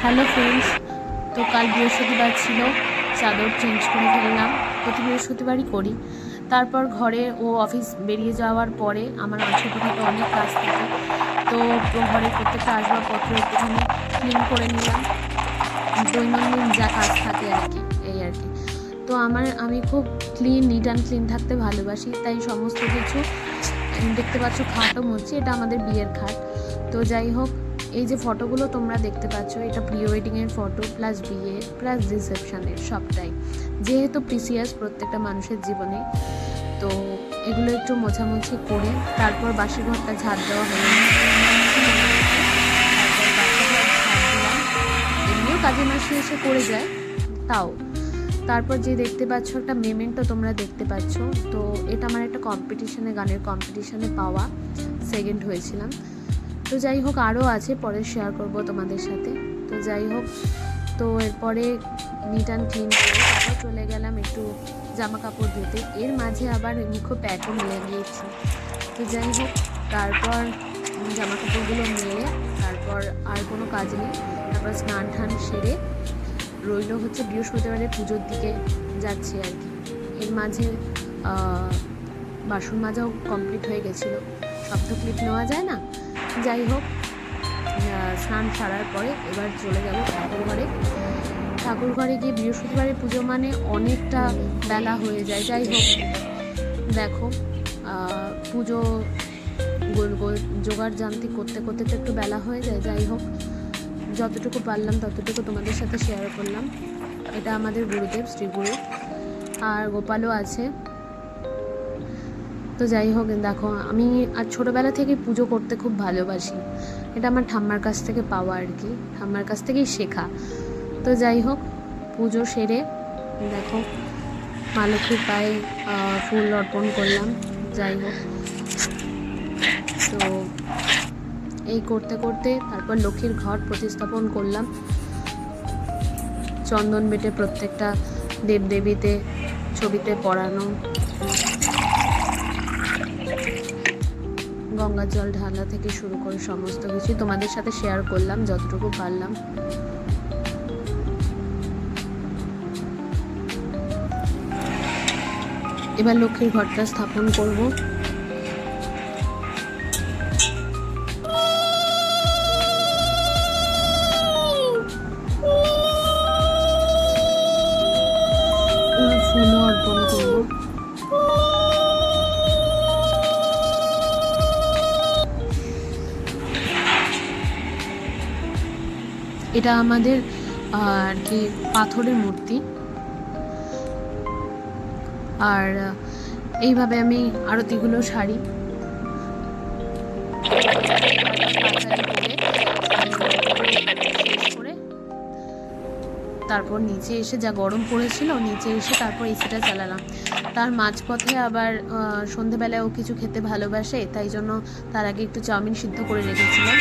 Hello friends, তো কাল বৃহস্পতিবার ছিল, চাদর চেঞ্জ করে ফেললাম। প্রতি বৃহস্পতিবারই করি। তারপর ঘরে ও অফিস বেরিয়ে যাওয়ার পরে আমার ছোটোখাটো অনেক কাজ থাকে, তো ঘরের প্রত্যেকটা আসবাবপত্র একটুখানি ক্লিন করে নিলাম। দৈনন্দিন যা কাজ থাকে আর কি, এই আর কি। তো আমি খুব নিট অ্যান্ড ক্লিন থাকতে ভালোবাসি, তাই সমস্ত কিছু দেখতে পাচ্ছ। খাটও মুছছি, এটা আমাদের বিয়ের খাট। তো যাই হোক, এই যে ফটোগুলো তোমরা দেখতে পাচ্ছ, এটা প্রি ওয়েডিংয়ের ফটো প্লাস বিয়ে প্লাস রিসেপশনের সবটাই, যেহেতু প্রিসিয়াস প্রত্যেকটা মানুষের জীবনে। তো এগুলো একটু মোছামুছি করে তারপর বাসি ঘরটা ঝাড় দেওয়া হলো। এমনিও কাজে মাসে এসে করে যায়, তাও তারপর যে দেখতে পাচ্ছ একটা মেমেন্টো তোমরা দেখতে পাচ্ছ, তো এটা আমার একটা কম্পিটিশনে, গানের কম্পিটিশনে পাওয়া, সেকেন্ড হয়েছিলাম। তো যাই হোক, আরও আছে, পরে শেয়ার করব তোমাদের সাথে। তো যাই হোক, তো এরপরে নিট অ্যান্ড ক্লিন করে তারপর চলে গেলাম একটু জামা কাপড় ধুতে। এর মাঝে আবার মুখো প্যাকও মিলে গিয়েছি। তো যাই হোক, তারপর জামা কাপড়গুলো মেলে তারপর আর কোনো কাজ নেই, তারপর স্নান টান সেরে রইল হচ্ছে বৃহস্পতিবারের পুজোর দিকে যাচ্ছি আর কি। এর মাঝে বাসন মাজাও কমপ্লিট হয়ে গেছিলো, সব তো ক্লিপ নেওয়া যায় না। যাই হোক, স্নান সারার পরে এবার চলে গেল ঠাকুর ঘরে গিয়ে বৃহস্পতিবারের পুজো মানে অনেকটা বেলা হয়ে যায়। যাই হোক, দেখো পুজো গোল গোল জোগাড় জানতি করতে করতে তো একটু বেলা হয়ে যায়। যাই হোক, যতটুকু পারলাম ততটুকু তোমাদের সাথে শেয়ার করলাম। এটা আমাদের গুরুদেব, শ্রীগুরু, আর গোপালও আছে। তো যাই হোক, দেখো আমি আর ছোটোবেলা থেকে পুজো করতে খুব ভালোবাসি। এটা আমার ঠাম্মার কাছ থেকে পাওয়া আর কি, ঠাম্মার কাছ থেকেই শেখা। তো যাই হোক, পুজো সেরে দেখো মা লক্ষ্মীর পায়ে ফুল অর্পণ করলাম। যাই হোক, তো এই করতে করতে তারপর লক্ষ্মীর ঘট প্রতিস্থাপন করলাম। চন্দন বেটে প্রত্যেকটা দেবদেবীতে ছবিতে পড়ানো, গঙ্গার জল ঢালা থেকে শুরু করে সমস্ত কিছু তোমাদের সাথে শেয়ার করলাম যতটুকু পারলাম। এবার লক্ষ্মীর ঘরটা স্থাপন করব। ফুলও অর্পণ করব। এটা আমাদের আর কি পাথরের মূর্তি। আর এইভাবে আমি আরতিগুলো সারি। তারপর নিচে এসে, যা গরম পড়েছিল, নিচে এসে তারপর এসিটা চালালাম। তার মাঝপথে আবার সন্ধেবেলায় ও কিছু খেতে ভালোবাসে, তাই জন্য তার আগে একটু চাউমিন সিদ্ধ করে রেখেছিলাম।